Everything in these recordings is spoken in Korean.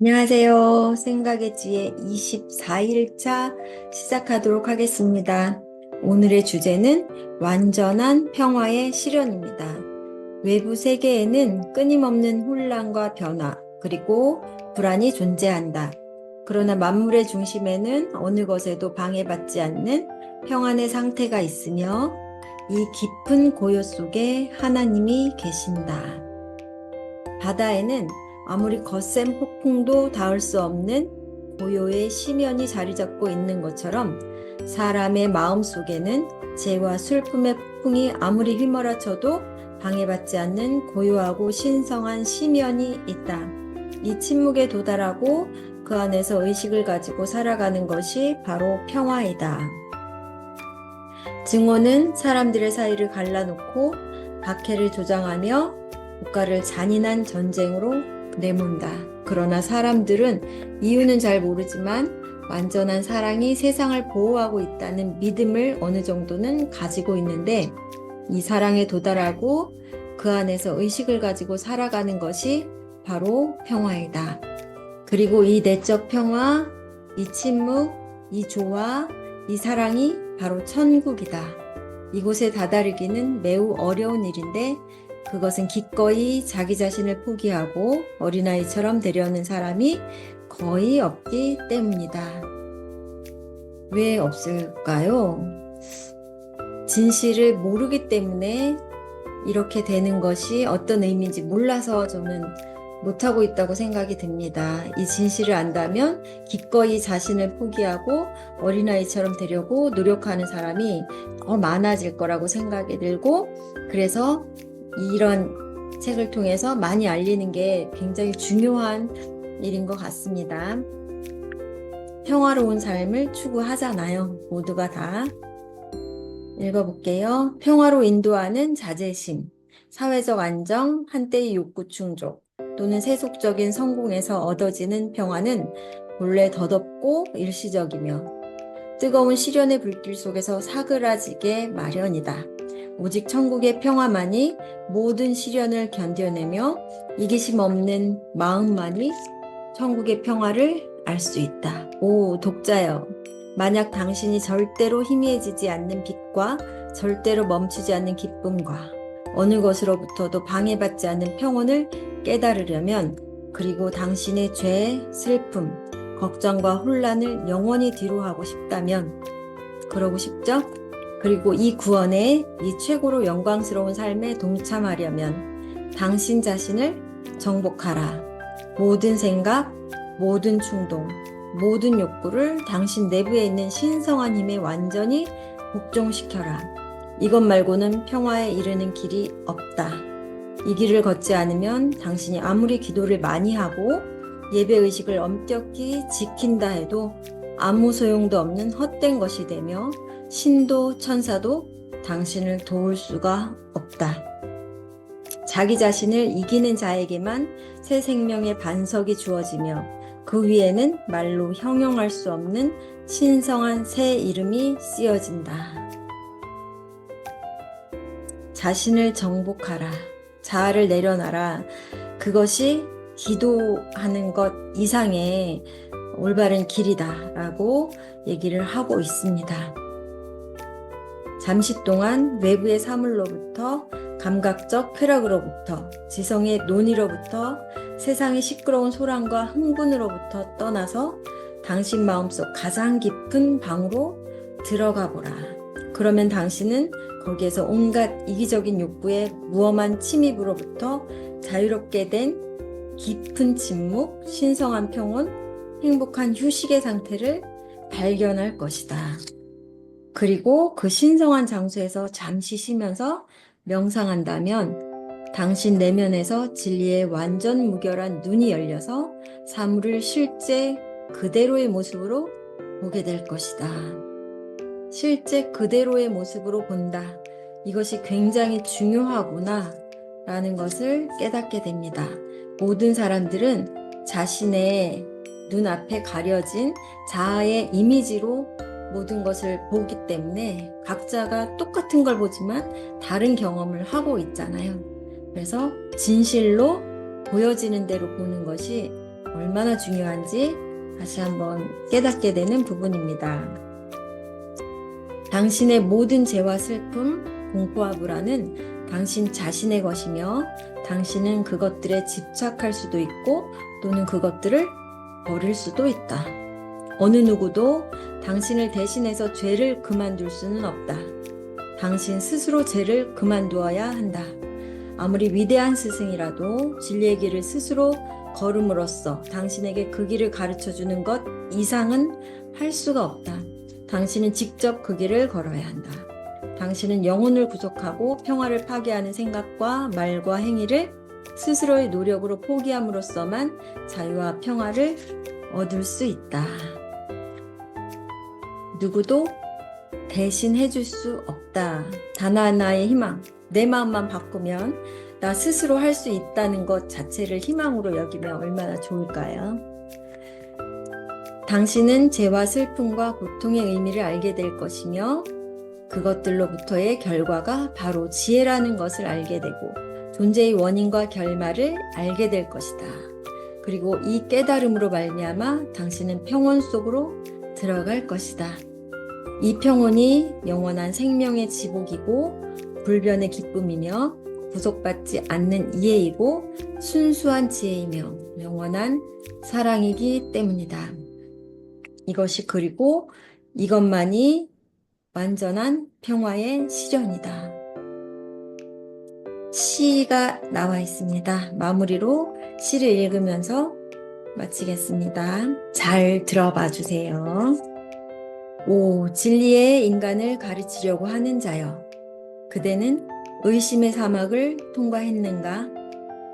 안녕하세요. 생각의 지혜 24일차 시작하도록 하겠습니다. 오늘의 주제는 완전한 평화의 실현입니다. 외부 세계에는 끊임없는 혼란과 변화, 그리고 불안이 존재한다. 그러나 만물의 중심에는 어느 것에도 방해받지 않는 평안의 상태가 있으며 이 깊은 고요 속에 하나님이 계신다. 바다에는 아무리 거센 폭풍도 닿을 수 없는 고요의 심연이 자리 잡고 있는 것처럼 사람의 마음 속에는 죄와 슬픔의 폭풍이 아무리 휘몰아쳐도 방해받지 않는 고요하고 신성한 심연이 있다. 이 침묵에 도달하고 그 안에서 의식을 가지고 살아가는 것이 바로 평화이다. 증오는 사람들의 사이를 갈라놓고 박해를 조장하며 국가를 잔인한 전쟁으로 내몬다. 그러나 사람들은 이유는 잘 모르지만 완전한 사랑이 세상을 보호하고 있다는 믿음을 어느 정도는 가지고 있는데 이 사랑에 도달하고 그 안에서 의식을 가지고 살아가는 것이 바로 평화이다. 그리고 이 내적 평화, 이 침묵, 이 조화, 이 사랑이 바로 천국이다. 이곳에 다다르기는 매우 어려운 일인데 그것은 기꺼이 자기 자신을 포기하고 어린아이처럼 되려는 사람이 거의 없기 때문이다. 왜 없을까요? 진실을 모르기 때문에 이렇게 되는 것이 어떤 의미인지 몰라서 저는 못하고 있다고 생각이 듭니다. 이 진실을 안다면 기꺼이 자신을 포기하고 어린아이처럼 되려고 노력하는 사람이 더 많아질 거라고 생각이 들고, 그래서 이런 책을 통해서 많이 알리는 게 굉장히 중요한 일인 것 같습니다. 평화로운 삶을 추구하잖아요. 모두가 다. 읽어볼게요. 평화로 인도하는 자제심, 사회적 안정, 한때의 욕구 충족, 또는 세속적인 성공에서 얻어지는 평화는 본래 덧없고 일시적이며 뜨거운 시련의 불길 속에서 사그라지게 마련이다. 오직 천국의 평화만이 모든 시련을 견뎌내며 이기심 없는 마음만이 천국의 평화를 알 수 있다. 오, 독자여. 만약 당신이 절대로 희미해지지 않는 빛과 절대로 멈추지 않는 기쁨과 어느 것으로부터도 방해받지 않는 평온을 깨달으려면, 그리고 당신의 죄, 슬픔, 걱정과 혼란을 영원히 뒤로하고 싶다면, 그러고 싶죠? 그리고 이 구원의 이 최고로 영광스러운 삶에 동참하려면 당신 자신을 정복하라. 모든 생각, 모든 충동, 모든 욕구를 당신 내부에 있는 신성한 힘에 완전히 복종시켜라. 이것 말고는 평화에 이르는 길이 없다. 이 길을 걷지 않으면 당신이 아무리 기도를 많이 하고 예배의식을 엄격히 지킨다 해도 아무 소용도 없는 헛된 것이 되며 신도 천사도 당신을 도울 수가 없다. 자기 자신을 이기는 자에게만 새 생명의 반석이 주어지며 그 위에는 말로 형용할 수 없는 신성한 새 이름이 쓰여진다. 자신을 정복하라. 자아를 내려놔라. 그것이 기도하는 것 이상의 올바른 길이다 라고 얘기를 하고 있습니다. 잠시 동안 외부의 사물로부터, 감각적 쾌락으로부터, 지성의 논의로부터, 세상의 시끄러운 소란과 흥분으로부터 떠나서 당신 마음속 가장 깊은 방으로 들어가 보라. 그러면 당신은 거기에서 온갖 이기적인 욕구의 무엄한 침입으로부터 자유롭게 된 깊은 침묵, 신성한 평온, 행복한 휴식의 상태를 발견할 것이다. 그리고 그 신성한 장소에서 잠시 쉬면서 명상한다면 당신 내면에서 진리의 완전 무결한 눈이 열려서 사물을 실제 그대로의 모습으로 보게 될 것이다. 실제 그대로의 모습으로 본다. 이것이 굉장히 중요하구나 라는 것을 깨닫게 됩니다. 모든 사람들은 자신의 눈앞에 가려진 자아의 이미지로 모든 것을 보기 때문에 각자가 똑같은 걸 보지만 다른 경험을 하고 있잖아요. 그래서 진실로 보여지는 대로 보는 것이 얼마나 중요한지 다시 한번 깨닫게 되는 부분입니다. 당신의 모든 죄와 슬픔, 공포와 불안은 당신 자신의 것이며 당신은 그것들에 집착할 수도 있고 또는 그것들을 버릴 수도 있다. 어느 누구도 당신을 대신해서 죄를 그만둘 수는 없다. 당신 스스로 죄를 그만두어야 한다. 아무리 위대한 스승이라도 진리의 길을 스스로 걸음으로써 당신에게 그 길을 가르쳐주는 것 이상은 할 수가 없다. 당신은 직접 그 길을 걸어야 한다. 당신은 영혼을 구속하고 평화를 파괴하는 생각과 말과 행위를 스스로의 노력으로 포기함으로써만 자유와 평화를 얻을 수 있다. 누구도 대신 해줄 수 없다. 단 하나의 희망. 내 마음만 바꾸면 나 스스로 할 수 있다는 것 자체를 희망으로 여기면 얼마나 좋을까요? 당신은 죄와 슬픔과 고통의 의미를 알게 될 것이며 그것들로부터의 결과가 바로 지혜라는 것을 알게 되고 존재의 원인과 결말을 알게 될 것이다. 그리고 이 깨달음으로 말미암아 당신은 평온 속으로 들어갈 것이다. 이 평온이 영원한 생명의 지복이고 불변의 기쁨이며 구속받지 않는 이해이고 순수한 지혜이며 영원한 사랑이기 때문이다. 이것이 그리고 이것만이 완전한 평화의 실현이다. 시가 나와 있습니다. 마무리로 시를 읽으면서 마치겠습니다. 잘 들어봐 주세요. 오, 진리의 인간을 가르치려고 하는 자여. 그대는 의심의 사막을 통과했는가?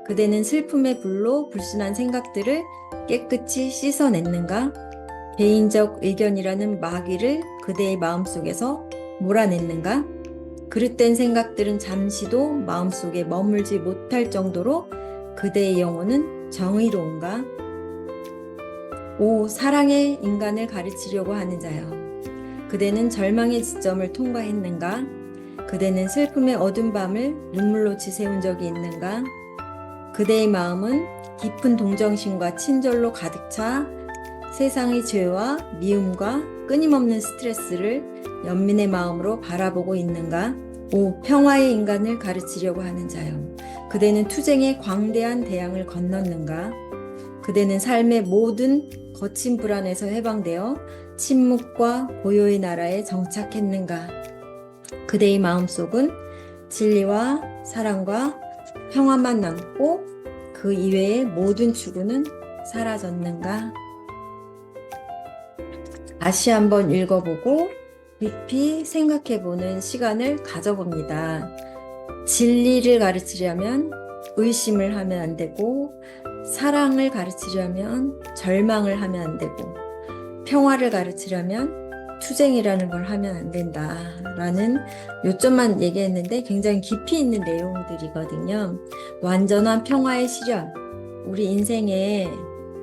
그대는 슬픔의 불로 불순한 생각들을 깨끗이 씻어냈는가? 개인적 의견이라는 마귀를 그대의 마음속에서 몰아냈는가? 그릇된 생각들은 잠시도 마음속에 머물지 못할 정도로 그대의 영혼은 정의로운가? 오, 사랑의 인간을 가르치려고 하는 자여. 그대는 절망의 지점을 통과했는가? 그대는 슬픔의 어두운 밤을 눈물로 지새운 적이 있는가? 그대의 마음은 깊은 동정심과 친절로 가득 차 세상의 죄와 미움과 끊임없는 스트레스를 연민의 마음으로 바라보고 있는가? 오, 평화의 인간을 가르치려고 하는 자여. 그대는 투쟁의 광대한 대양을 건넜는가? 그대는 삶의 모든 거친 불안에서 해방되어 침묵과 고요의 나라에 정착했는가? 그대의 마음속은 진리와 사랑과 평화만 남고 그 이외의 모든 추구는 사라졌는가? 다시 한번 읽어보고 깊이 생각해보는 시간을 가져봅니다. 진리를 가르치려면 의심을 하면 안 되고 사랑을 가르치려면 절망을 하면 안 되고 평화를 가르치려면 투쟁이라는 걸 하면 안 된다라는 요점만 얘기했는데 굉장히 깊이 있는 내용들이거든요. 완전한 평화의 실현, 우리 인생의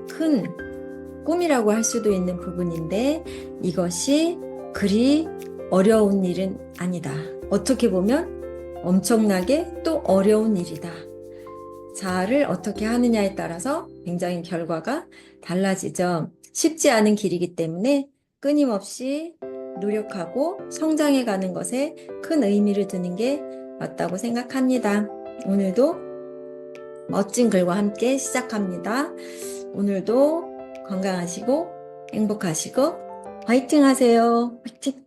큰 꿈이라고 할 수도 있는 부분인데 이것이 그리 어려운 일은 아니다. 어떻게 보면 엄청나게 또 어려운 일이다. 자아를 어떻게 하느냐에 따라서 굉장히 결과가 달라지죠. 쉽지 않은 길이기 때문에 끊임없이 노력하고 성장해 가는 것에 큰 의미를 두는 게 맞다고 생각합니다. 오늘도 멋진 글과 함께 시작합니다. 오늘도 건강하시고 행복하시고 화이팅 하세요. 화이팅!